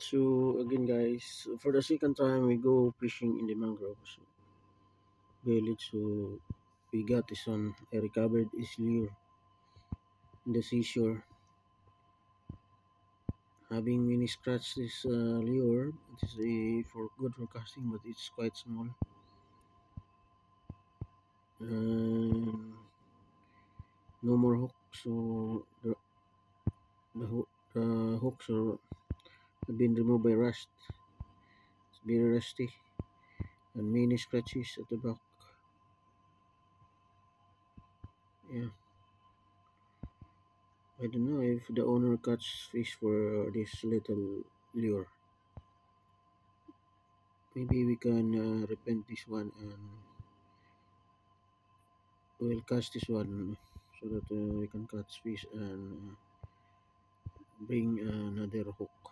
So again guys, for the second time we go fishing in the mangroves village. So we got this one. I recovered this lure in the seashore. Having mini scratch this lure, it is for good for casting, but it's quite small. And no more hook, so the hooks are have been removed by rust. It's very rusty and many scratches at the back. Yeah, I don't know if the owner catch fish for this little lure. Maybe we can repent this one and we'll catch this one so that we can catch fish and bring another hook.